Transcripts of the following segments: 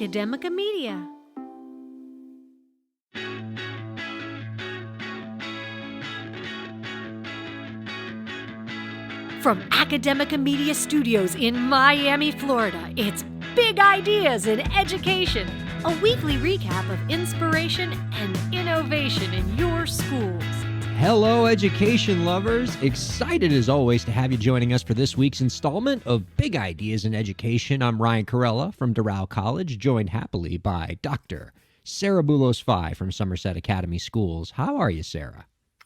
Academica Media. From Academica Media Studios in Miami, Florida, it's Big Ideas in Education, a weekly recap of inspiration and innovation in your schools. Hello, education lovers. Excited as always to have you joining us for this week's installment of Big Ideas in Education. I'm Ryan Kairalla from Doral College, joined happily by Dr. Sarah Boulos from Somerset Academy Schools. How are you, Sarah?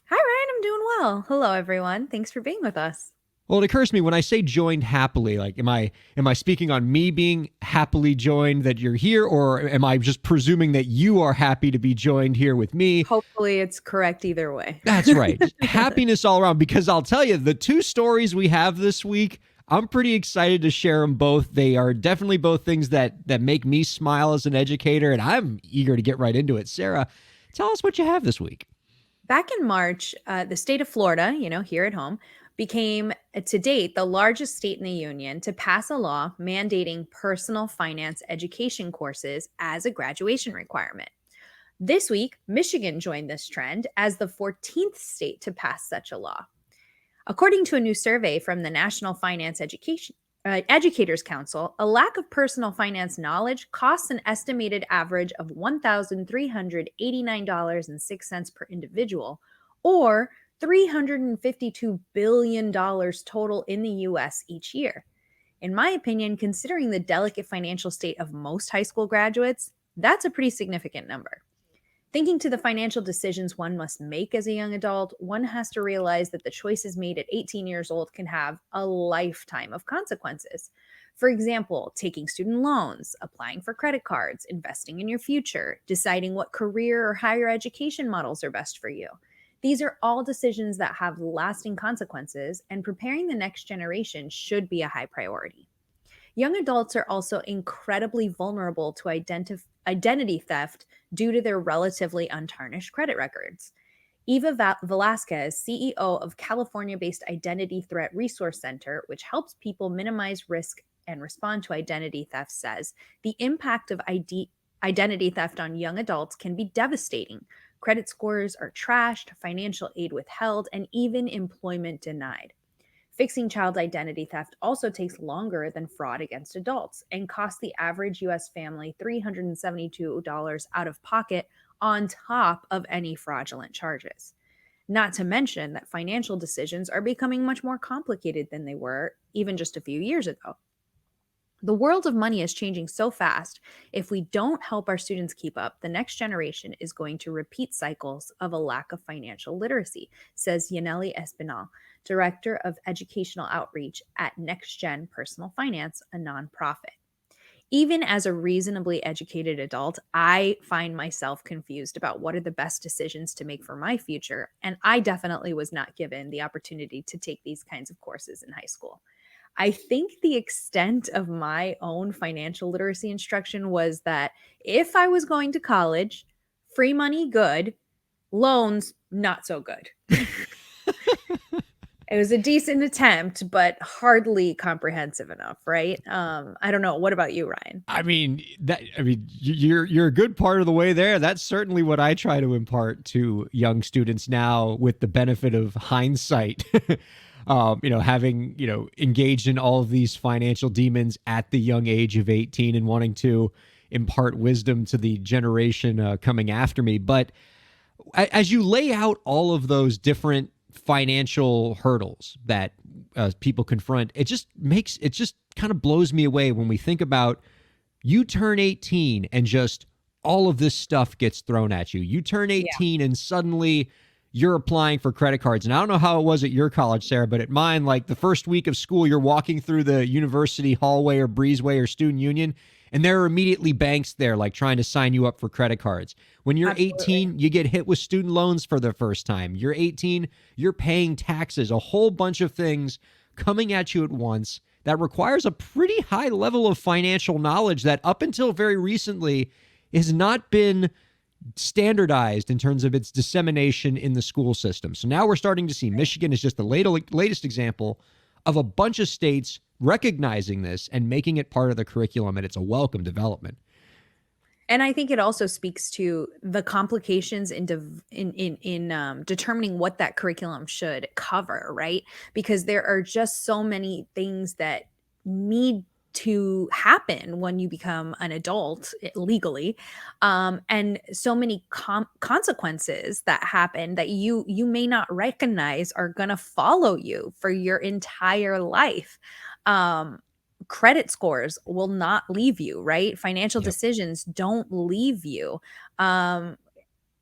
Hi, Ryan. I'm doing well. Hello, everyone. Thanks for being with us. Well, it occurs to me when I say joined happily, like, am I speaking on me being happily joined that you're here, or am I just presuming that you are happy to be joined here with me? Hopefully it's correct either way. That's right. Happiness all around, because I'll tell you, the two stories we have this week, I'm pretty excited to share them both. They are definitely both things that make me smile as an educator, and I'm eager to get right into it. Sarah, tell us what you have this week. Back in March, the state of Florida, here at home, became, to date, the largest state in the union to pass a law mandating personal finance education courses as a graduation requirement. This week, Michigan joined this trend as the 14th state to pass such a law. According to a new survey from the National Finance Educators Council, a lack of personal finance knowledge costs an estimated average of $1,389.06 per individual, or $352 billion total in the U.S. each year. In my opinion, considering the delicate financial state of most high school graduates, that's a pretty significant number. Thinking to the financial decisions one must make as a young adult, one has to realize that the choices made at 18 years old can have a lifetime of consequences. For example, taking student loans, applying for credit cards, investing in your future, deciding what career or higher education models are best for you. These are all decisions that have lasting consequences, and preparing the next generation should be a high priority. Young adults are also incredibly vulnerable to identity theft due to their relatively untarnished credit records. Eva Velasquez, CEO of California-based Identity Threat Resource Center, which helps people minimize risk and respond to identity theft, says the impact of identity theft on young adults can be devastating. Credit scores are trashed, financial aid withheld, and even employment denied. Fixing child identity theft also takes longer than fraud against adults and costs the average U.S. family $372 out of pocket on top of any fraudulent charges. Not to mention that financial decisions are becoming much more complicated than they were even just a few years ago. The world of money is changing so fast. If we don't help our students keep up, the next generation is going to repeat cycles of a lack of financial literacy, says Yaneli Espinal, Director of Educational Outreach at Next Gen Personal Finance, a nonprofit. Even as a reasonably educated adult, I find myself confused about what are the best decisions to make for my future, and I definitely was not given the opportunity to take these kinds of courses in high school. I think the extent of my own financial literacy instruction was that if I was going to college, free money, good, loans, not so good. It was a decent attempt, but hardly comprehensive enough, right? I don't know. What about you, Ryan? You're a good part of the way there. That's certainly what I try to impart to young students now, with the benefit of hindsight. Having, engaged in all of these financial demons at the young age of 18 and wanting to impart wisdom to the generation coming after me. But as you lay out all of those different financial hurdles that people confront, it just kind of blows me away when we think about you turn 18 and just all of this stuff gets thrown at you. You turn 18 and suddenly you're applying for credit cards. And I don't know how it was at your college, Sarah, but at mine, like the first week of school, you're walking through the university hallway or breezeway or student union, and there are immediately banks there, like trying to sign you up for credit cards. When you're 18, you get hit with student loans for the first time. You're 18, you're paying taxes, a whole bunch of things coming at you at once that requires a pretty high level of financial knowledge that up until very recently has not been standardized in terms of its dissemination in the school system. So now we're starting to see Michigan is just the latest example of a bunch of states recognizing this and making it part of the curriculum, and it's a welcome development. And I think it also speaks to the complications in determining what that curriculum should cover, right? Because there are just so many things that need to happen when you become an adult legally, and so many consequences that happen that you may not recognize are going to follow you for your entire life. Um, Credit scores will not leave you, right? Financial Yep. decisions don't leave you. Um,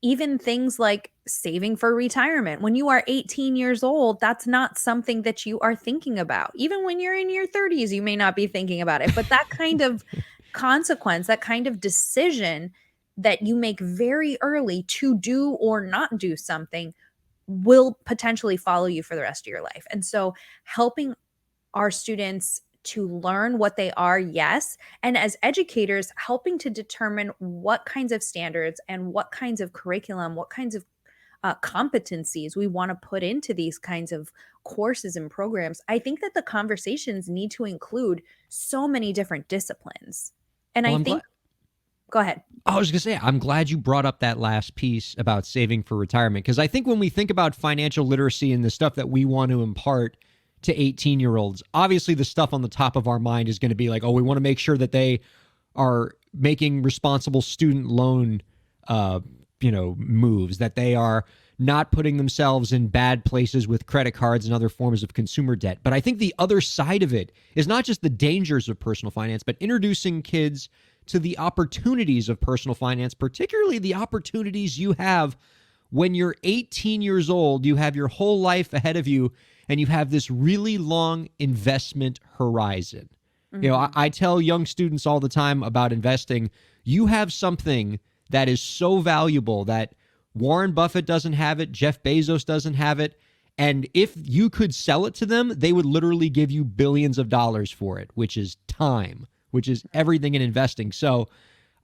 Even things like saving for retirement. When you are 18 years old, that's not something that you are thinking about. Even when you're in your 30s, you may not be thinking about it. But that kind of consequence, that kind of decision that you make very early to do or not do something will potentially follow you for the rest of your life. And so helping our students to learn what they are, yes. And as educators, helping to determine what kinds of standards and what kinds of curriculum, what kinds of competencies we want to put into these kinds of courses and programs. I think that the conversations need to include so many different disciplines. And Well, I I'm glad. think, go ahead. I was going to say, I'm glad you brought up that last piece about saving for retirement, because I think when we think about financial literacy and the stuff that we want to impart to 18-year-olds, obviously the stuff on the top of our mind is going to be like, oh, we want to make sure that they are making responsible student loan, moves, that they are not putting themselves in bad places with credit cards and other forms of consumer debt. But I think the other side of it is not just the dangers of personal finance, but introducing kids to the opportunities of personal finance, particularly the opportunities you have when you're 18 years old. You have your whole life ahead of you, and you have this really long investment horizon. I tell young students all the time about investing. You have something that is so valuable that Warren Buffett doesn't have it, Jeff Bezos doesn't have it. And if you could sell it to them, they would literally give you billions of dollars for it, which is time, which is everything in investing. So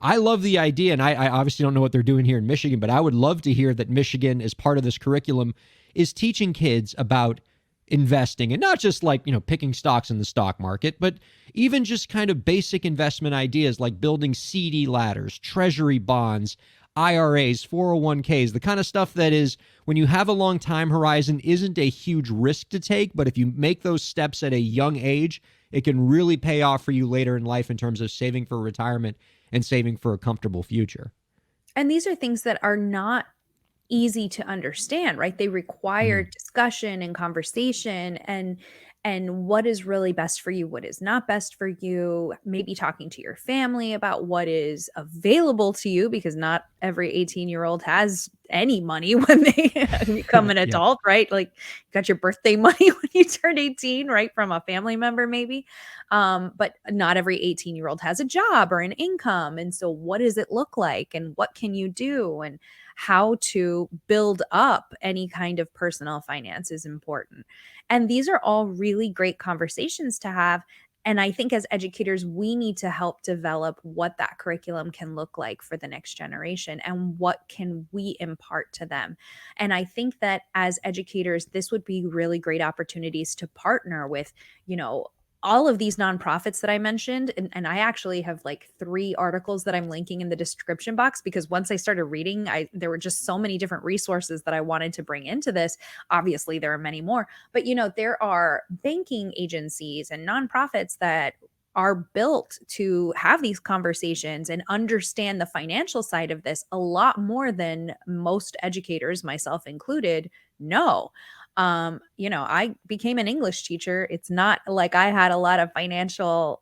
I love the idea, and I obviously don't know what they're doing here in Michigan, but I would love to hear that Michigan, as part of this curriculum, is teaching kids about investing, and not just like, picking stocks in the stock market, but even just kind of basic investment ideas like building CD ladders, treasury bonds, IRAs, 401ks, the kind of stuff that is, when you have a long time horizon, isn't a huge risk to take, but if you make those steps at a young age, it can really pay off for you later in life in terms of saving for retirement and saving for a comfortable future. And these are things that are not easy to understand, right? They require Mm. discussion and conversation, and what is really best for you, what is not best for you, maybe talking to your family about what is available to you, because not every 18-year-old has any money when they become an Yep. adult, right? Like, you got your birthday money when you turn 18, right? From a family member, maybe. But not every 18-year-old has a job or an income. And so what does it look like? And what can you do? And how to build up any kind of personal finance is important. And these are all really great conversations to have. And I think as educators, we need to help develop what that curriculum can look like for the next generation and what can we impart to them. And I think that as educators, this would be really great opportunities to partner with, you know, all of these nonprofits that I mentioned. And I actually have like 3 articles that I'm linking in the description box, because once I started reading, there were just so many different resources that I wanted to bring into this. Obviously, there are many more, but there are banking agencies and nonprofits that are built to have these conversations and understand the financial side of this a lot more than most educators, myself included, know. I became an English teacher. It's not like I had a lot of financial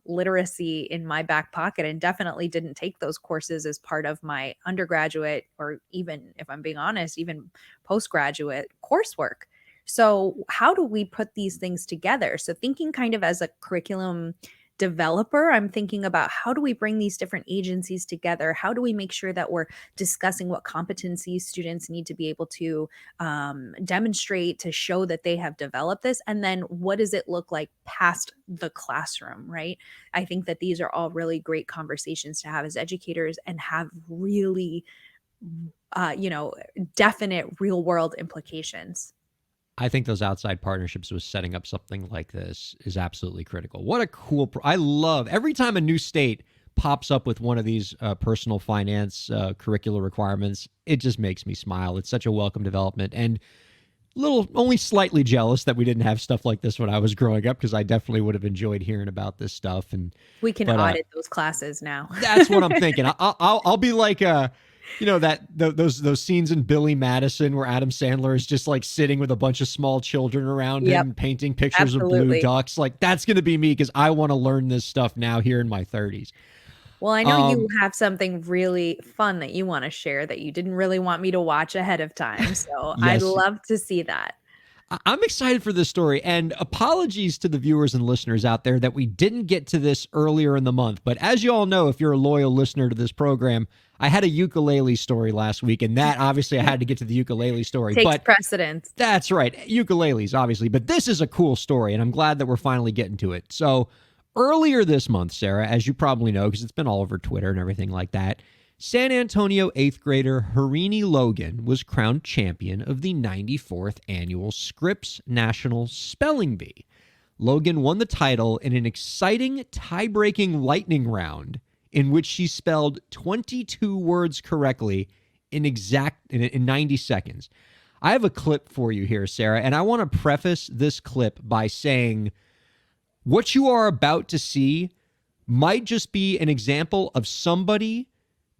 literacy in my back pocket, and definitely didn't take those courses as part of my undergraduate, or even, if I'm being honest, even postgraduate coursework. So how do we put these things together? So thinking kind of as a curriculum developer, I'm thinking about, how do we bring these different agencies together? How do we make sure that we're discussing what competencies students need to be able to demonstrate to show that they have developed this? And then what does it look like past the classroom, right? I think that these are all really great conversations to have as educators, and have really, definite real world implications. I think those outside partnerships with setting up something like this is absolutely critical. What a cool, I love every time a new state pops up with one of these personal finance curricular requirements, it just makes me smile. It's such a welcome development, and only slightly jealous that we didn't have stuff like this when I was growing up, because I definitely would have enjoyed hearing about this stuff. And we can audit those classes now. That's what I'm thinking. I'll be like those scenes in Billy Madison where Adam Sandler is just like sitting with a bunch of small children around him, painting pictures of blue ducks. Like, that's going to be me, because I want to learn this stuff now here in my 30s. Well, I know you have something really fun that you want to share that you didn't really want me to watch ahead of time. So Yes. I'd love to see that. I'm excited for this story, and apologies to the viewers and listeners out there that we didn't get to this earlier in the month. But as you all know, if you're a loyal listener to this program, I had a ukulele story last week, and that obviously I had to get to the ukulele story. Takes precedence. That's right. Ukuleles, obviously. But this is a cool story, and I'm glad that we're finally getting to it. So earlier this month, Sarah, as you probably know, because it's been all over Twitter and everything like that, San Antonio 8th grader Harini Logan was crowned champion of the 94th annual Scripps National Spelling Bee. Logan won the title in an exciting tie-breaking lightning round in which she spelled 22 words correctly in 90 seconds. I have a clip for you here, Sarah, and I want to preface this clip by saying what you are about to see might just be an example of somebody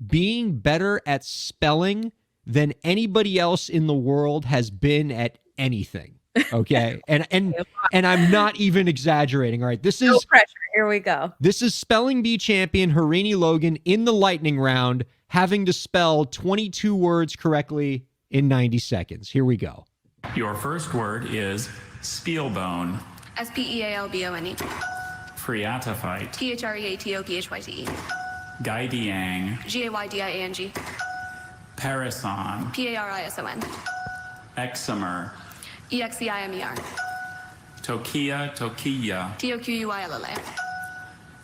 being better at spelling than anybody else in the world has been at anything. Okay. and I'm not even exaggerating. All right. This is no pressure. Here we go. This is spelling bee champion Harini Logan in the lightning round, having to spell 22 words correctly in 90 seconds. Here we go. Your first word is spielbone. Spealbone. Phreatophyte. Threatophyte. Gaidiang. Gaydiang. Parison. Parison. Exemer. Exeimer. Tokia. Toquilla.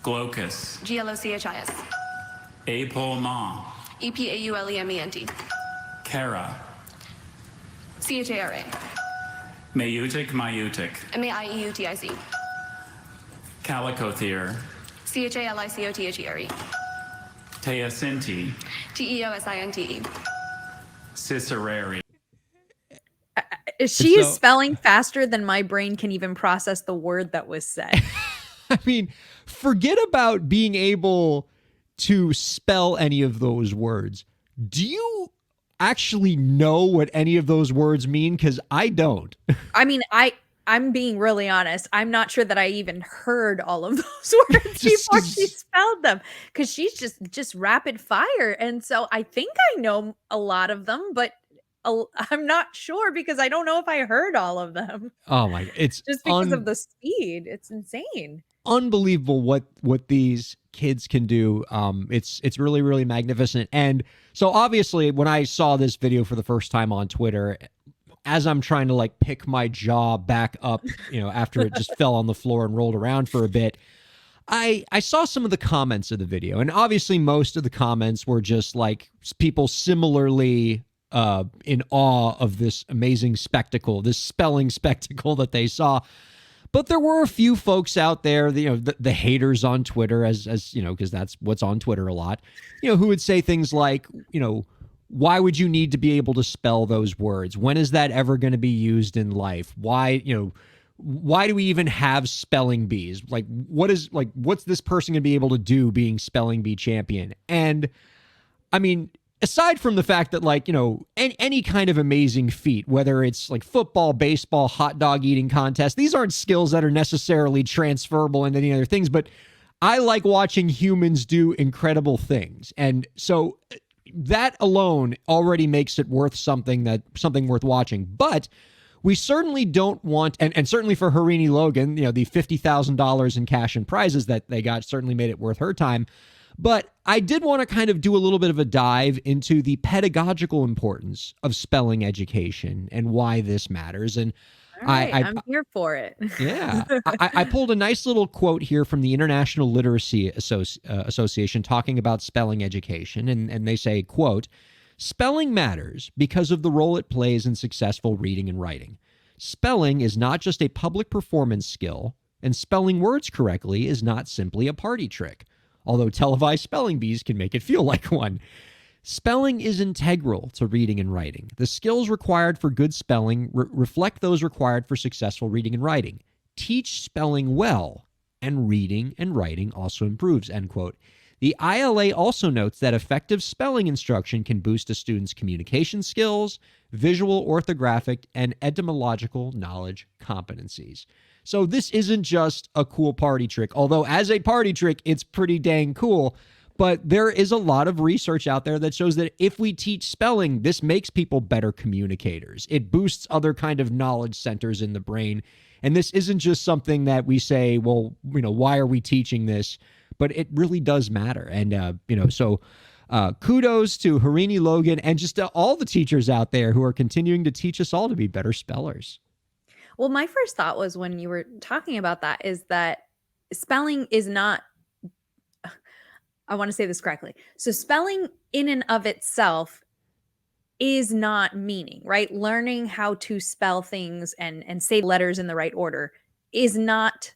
Glaucus. Glochis. Epaulement. Epaulement. Cara. Chara. Maieutic. Maieutic. Calicothere. Chalicothere. Teosinte. Teosinte. Cicerari. She is spelling faster than my brain can even process the word that was said. I mean, forget about being able to spell any of those words. Do you actually know what any of those words mean? Because I don't. I mean, I'm being really honest. I'm not sure that I even heard all of those words before she spelled them, because she's just rapid fire. And so I think I know a lot of them, but I'm not sure because I don't know if I heard all of them. Oh my, it's just because of the speed. It's insane. Unbelievable what these kids can do. It's really, really magnificent. And so obviously when I saw this video for the first time on Twitter, as I'm trying to like pick my jaw back up, after it just fell on the floor and rolled around for a bit, I saw some of the comments of the video, and obviously most of the comments were just like people similarly in awe of this amazing spectacle, this spelling spectacle that they saw. But there were a few folks out there, the haters on Twitter, as because that's what's on Twitter a lot, who would say things like, why would you need to be able to spell those words? When is that ever going to be used in life? Why do we even have spelling bees? Like, what's this person going to be able to do being spelling bee champion? And I mean, aside from the fact that any kind of amazing feat, whether it's like football, baseball, hot dog eating contest, these aren't skills that are necessarily transferable into any other things, but I like watching humans do incredible things. And so that alone already makes it worth something worth watching. But we certainly don't want, and certainly for Harini Logan, the $50,000 in cash and prizes that they got certainly made it worth her time. But I did want to kind of do a little bit of a dive into the pedagogical importance of spelling education and why this matters. And all right, I'm here for it. Yeah. I pulled a nice little quote here from the International Literacy Association talking about spelling education. And they say, quote, "Spelling matters because of the role it plays in successful reading and writing. Spelling is not just a public performance skill, and spelling words correctly is not simply a party trick. although televised spelling bees can make it feel like one. Spelling is integral to reading and writing. The skills required for good spelling reflect those required for successful reading and writing. Teach spelling well, and reading and writing also improves, end quote. The ILA also notes that effective spelling instruction can boost a student's communication skills, visual, orthographic, and etymological knowledge competencies. So this isn't just a cool party trick, although as a party trick, it's pretty dang cool. But there is a lot of research out there that shows that if we teach spelling, this makes people better communicators. It boosts other kind of knowledge centers in the brain. And this isn't just something that we say, well, why are we teaching this? But it really does matter. And, so kudos to Harini Logan and just all the teachers out there who are continuing to teach us all to be better spellers. Well, my first thought was when you were talking about that is that spelling is not, I want to say this correctly. So spelling in and of itself is not meaning, right? Learning how to spell things and say letters in the right order is not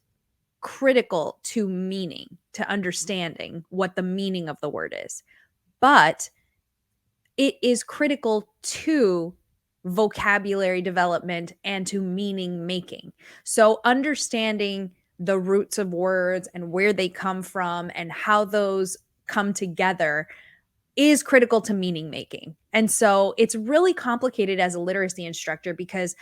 critical to meaning, to understanding what the meaning of the word is. But it is critical to vocabulary development and to meaning making. So understanding the roots of words and where they come from and how those come together is critical to meaning making. And so it's really complicated as a literacy instructor because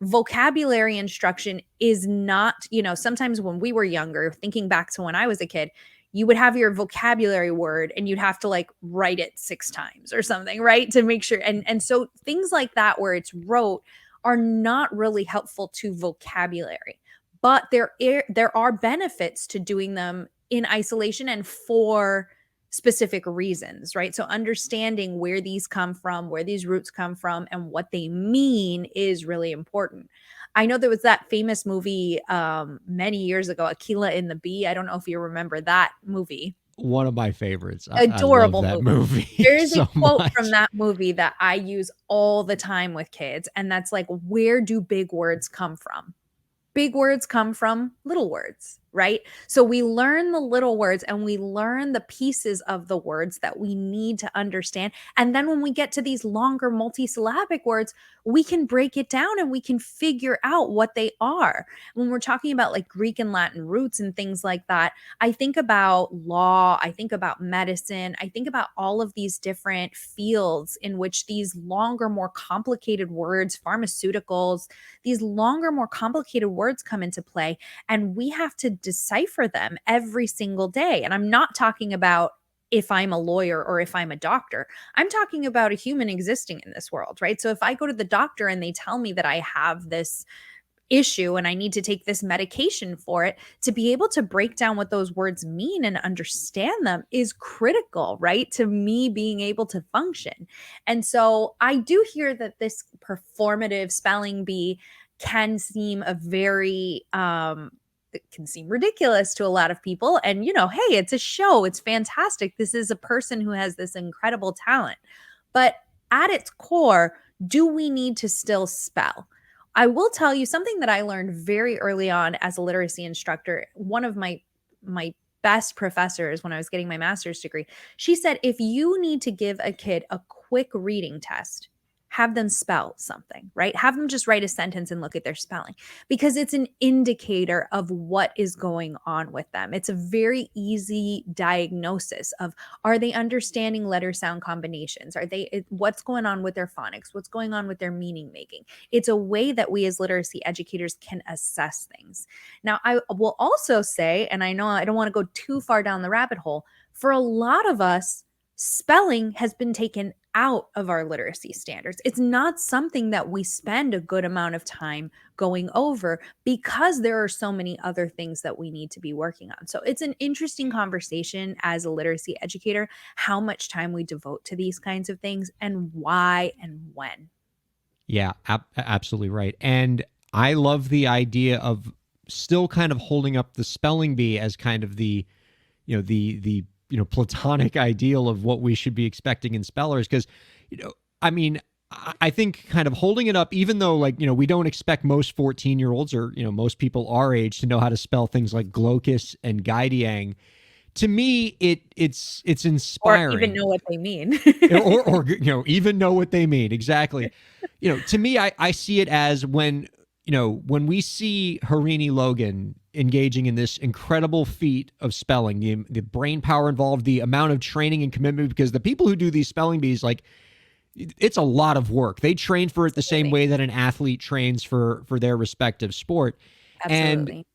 vocabulary instruction is not, sometimes when we were younger, thinking back to when I was a kid, you would have your vocabulary word and you'd have to write it 6 times or something, right? To make sure. And so things like that where it's rote are not really helpful to vocabulary. But there are benefits to doing them in isolation and for specific reasons, right? So understanding where these come from, where these roots come from, and what they mean is really important. I know there was that famous movie many years ago, Akeelah and the Bee. I don't know if you remember that movie. One of my favorites. Adorable I love that movie. There is so a quote much. from that movie that I use all the time with kids, and that's where do big words come from? Big words come from little words, right? So we learn the little words and we learn the pieces of the words that we need to understand. And then when we get to these longer multisyllabic words, we can break it down and we can figure out what they are. When we're talking about Greek and Latin roots and things like that, I think about law, I think about medicine, I think about all of these different fields in which these longer, more complicated words, pharmaceuticals, these longer, more complicated words come into play, and we have to decipher them every single day. And I'm not talking about if I'm a lawyer or if I'm a doctor. I'm talking about a human existing in this world, right? So if I go to the doctor and they tell me that I have this issue and I need to take this medication for it, to be able to break down what those words mean and understand them is critical, right? To me being able to function. And so I do hear that this performative spelling bee can seem it can seem ridiculous to a lot of people. And, hey, it's a show. It's fantastic. This is a person who has this incredible talent. But at its core, do we need to still spell? I will tell you something that I learned very early on as a literacy instructor. One of my best professors when I was getting my master's degree, she said, if you need to give a kid a quick reading test, have them spell something, right? Have them just write a sentence and look at their spelling, because it's an indicator of what is going on with them. It's a very easy diagnosis of, are they understanding letter sound combinations? What's going on with their phonics? What's going on with their meaning making? It's a way that we as literacy educators can assess things. Now, I will also say, and I know I don't want to go too far down the rabbit hole, for a lot of us, spelling has been taken out of our literacy standards. It's not something that we spend a good amount of time going over because there are so many other things that we need to be working on. So it's an interesting conversation as a literacy educator, how much time we devote to these kinds of things and why and when. Yeah, absolutely right. And I love the idea of still kind of holding up the spelling bee as kind of the platonic ideal of what we should be expecting in spellers. Because, I think kind of holding it up, even though we don't expect most 14-year-olds or, most people our age to know how to spell things like glocus and guidiang, to me, it's Or inspiring. even know what they mean. or even know what they mean. Exactly. To me, I see it as when we see Harini Logan engaging in this incredible feat of spelling, the brain power involved, the amount of training and commitment, because the people who do these spelling bees, like, it's a lot of work. They train for it the same way that an athlete trains for their respective sport. Absolutely. And,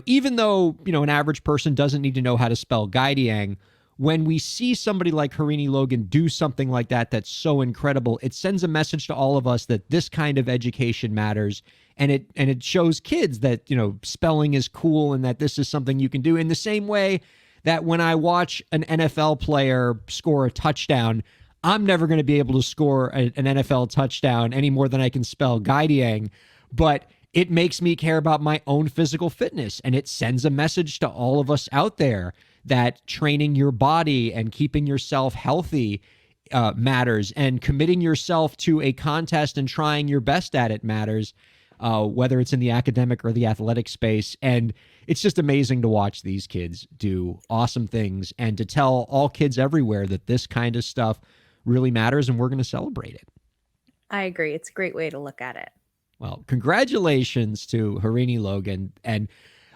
even though, an average person doesn't need to know how to spell Guidiang, when we see somebody like Harini Logan do something like that, that's so incredible, it sends a message to all of us that this kind of education matters. And it shows kids that, spelling is cool and that this is something you can do, in the same way that when I watch an NFL player score a touchdown, I'm never going to be able to score an NFL touchdown any more than I can spell Guidiang. But it makes me care about my own physical fitness, and it sends a message to all of us out there that training your body and keeping yourself healthy matters, and committing yourself to a contest and trying your best at it matters, whether it's in the academic or the athletic space. And it's just amazing to watch these kids do awesome things, and to tell all kids everywhere that this kind of stuff really matters, and we're going to celebrate it. I agree. It's a great way to look at it. Well, congratulations to Harini Logan, and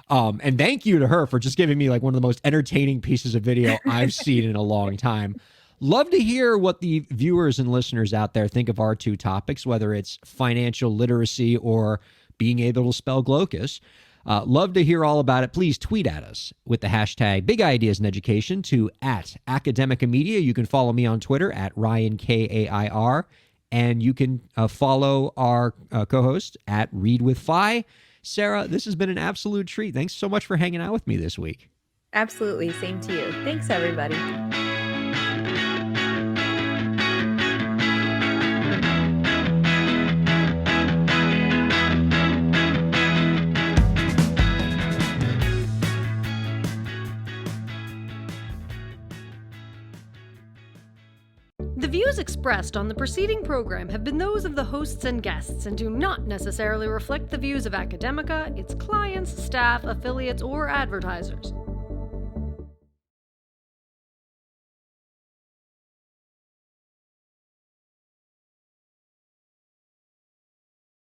thank you to her for just giving me like one of the most entertaining pieces of video I've seen in a long time. Love to hear what the viewers and listeners out there think of our two topics, whether it's financial literacy or being able to spell Glocus. Love to hear all about it. Please tweet at us with the hashtag BigIdeasInEducation to @Academica Media. You can follow me on Twitter at RyanKair. And you can follow our co-host at Read with Fi. Sarah, this has been an absolute treat. Thanks so much for hanging out with me this week. Absolutely. Same to you. Thanks, everybody. The views expressed on the preceding program have been those of the hosts and guests and do not necessarily reflect the views of Academica, its clients, staff, affiliates, or advertisers.